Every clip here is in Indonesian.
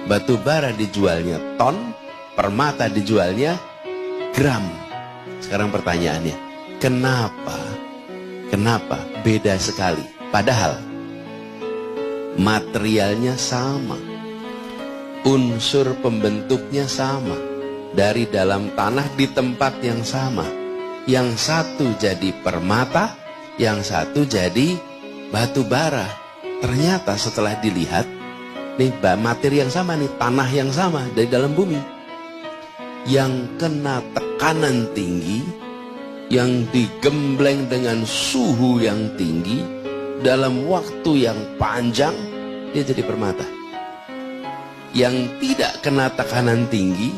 Batu bara dijualnya ton, permata dijualnya gram. Sekarang pertanyaannya, kenapa beda sekali? Padahal materialnya sama, unsur pembentuknya sama, dari dalam tanah di tempat yang sama. Yang satu jadi permata, yang satu jadi batu bara. Ternyata setelah dilihat, nih materi yang sama nih, tanah yang sama dari dalam bumi, yang kena tekanan tinggi, yang digembleng dengan suhu yang tinggi, dalam waktu yang panjang, dia jadi permata. Yang tidak kena tekanan tinggi,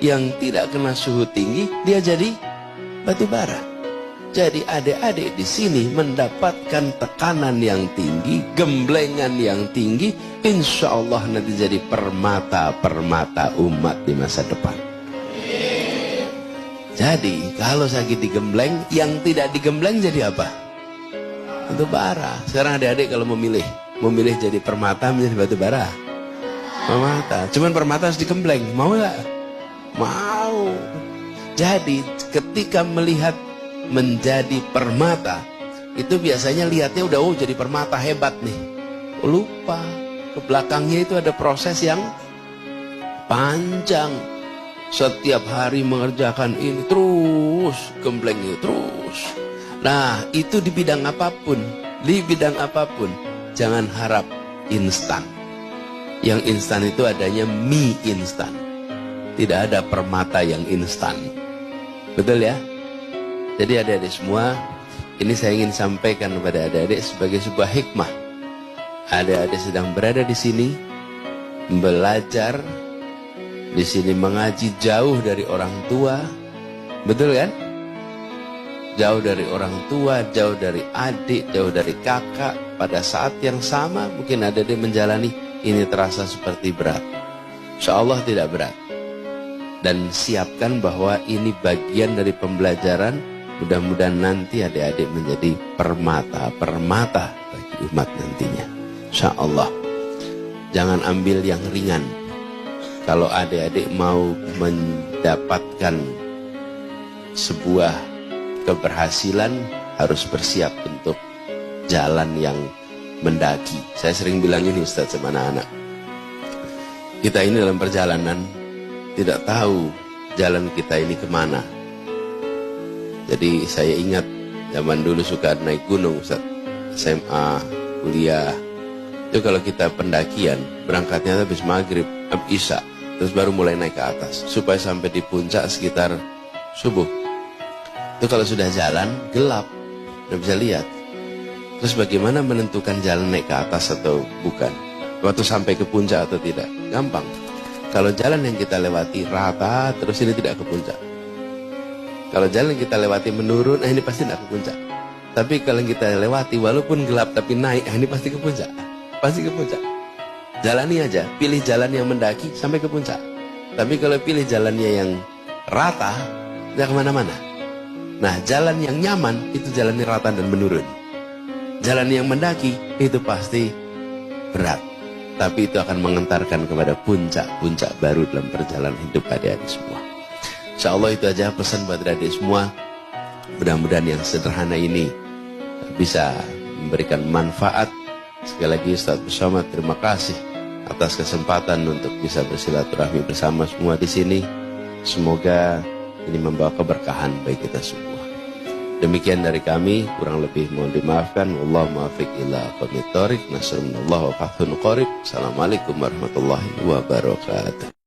yang tidak kena suhu tinggi, dia jadi batu bara. Jadi adik-adik di sini mendapatkan tekanan yang tinggi, gemblengan yang tinggi, insya Allah nanti jadi permata umat di masa depan. Jadi kalau sakit digembleng, yang tidak digembleng jadi apa? Batu bara. Sekarang adik-adik kalau memilih jadi permata menjadi batu bara, permata. Cuman permata harus digembleng, mau nggak? Mau. Jadi ketika melihat menjadi permata, itu biasanya lihatnya udah jadi permata hebat nih. Lupa ke belakangnya itu ada proses yang panjang. Setiap hari mengerjakan ini terus, gemblengnya terus. Nah, itu di bidang apapun, jangan harap instan. Yang instan itu adanya mie instan. Tidak ada permata yang instan. Betul ya? Jadi adik-adik semua, ini saya ingin sampaikan kepada adik-adik sebagai sebuah hikmah. Adik-adik sedang berada di sini, belajar, di sini mengaji jauh dari orang tua. Betul kan? Jauh dari orang tua, jauh dari adik, jauh dari kakak. Pada saat yang sama mungkin adik-adik menjalani, ini terasa seperti berat. Insya Allah tidak berat. Dan siapkan bahwa ini bagian dari pembelajaran. Mudah-mudahan nanti adik-adik menjadi permata bagi umat nantinya. Insya Allah. Jangan ambil yang ringan. Kalau adik-adik mau mendapatkan sebuah keberhasilan, harus bersiap untuk jalan yang mendaki. Saya sering bilang ini Ustaz sama anak-anak. Kita ini dalam perjalanan tidak tahu jalan kita ini kemana. Jadi saya ingat zaman dulu suka naik gunung, Ustaz. SMA, kuliah. Itu kalau kita pendakian, berangkatnya habis maghrib, habis isya, terus baru mulai naik ke atas. Supaya sampai di puncak sekitar subuh. Itu kalau sudah jalan, gelap, nggak bisa lihat. Terus bagaimana menentukan jalan naik ke atas atau bukan? Waktu sampai ke puncak atau tidak? Gampang. Kalau jalan yang kita lewati rata, terus ini tidak ke puncak. Kalau jalan yang kita lewati menurun, ini pasti tidak ke puncak. Tapi kalau kita lewati walaupun gelap tapi naik, ini pasti ke puncak. Pasti ke puncak. Jalani aja, pilih jalan yang mendaki sampai ke puncak. Tapi kalau pilih jalannya yang rata, tidak kemana-mana. Nah, jalan yang nyaman itu jalannya rata dan menurun. Jalan yang mendaki itu pasti berat. Tapi itu akan mengantarkan kepada puncak-puncak baru dalam perjalanan hidup adik-adik semua. Insya Allah itu aja pesan buat adik-adik semua. Mudah-mudahan yang sederhana ini bisa memberikan manfaat. Sekali lagi Ustaz Somad, terima kasih atas kesempatan untuk bisa bersilaturahmi bersama semua di sini. Semoga ini membawa keberkahan bagi kita semua. Demikian dari kami, kurang lebih mohon dimaafkan. Wallahu muwaffiq ila aqwamit thoriq. Nasrullah wa fathun qarib. Assalamualaikum warahmatullahi wabarakatuh.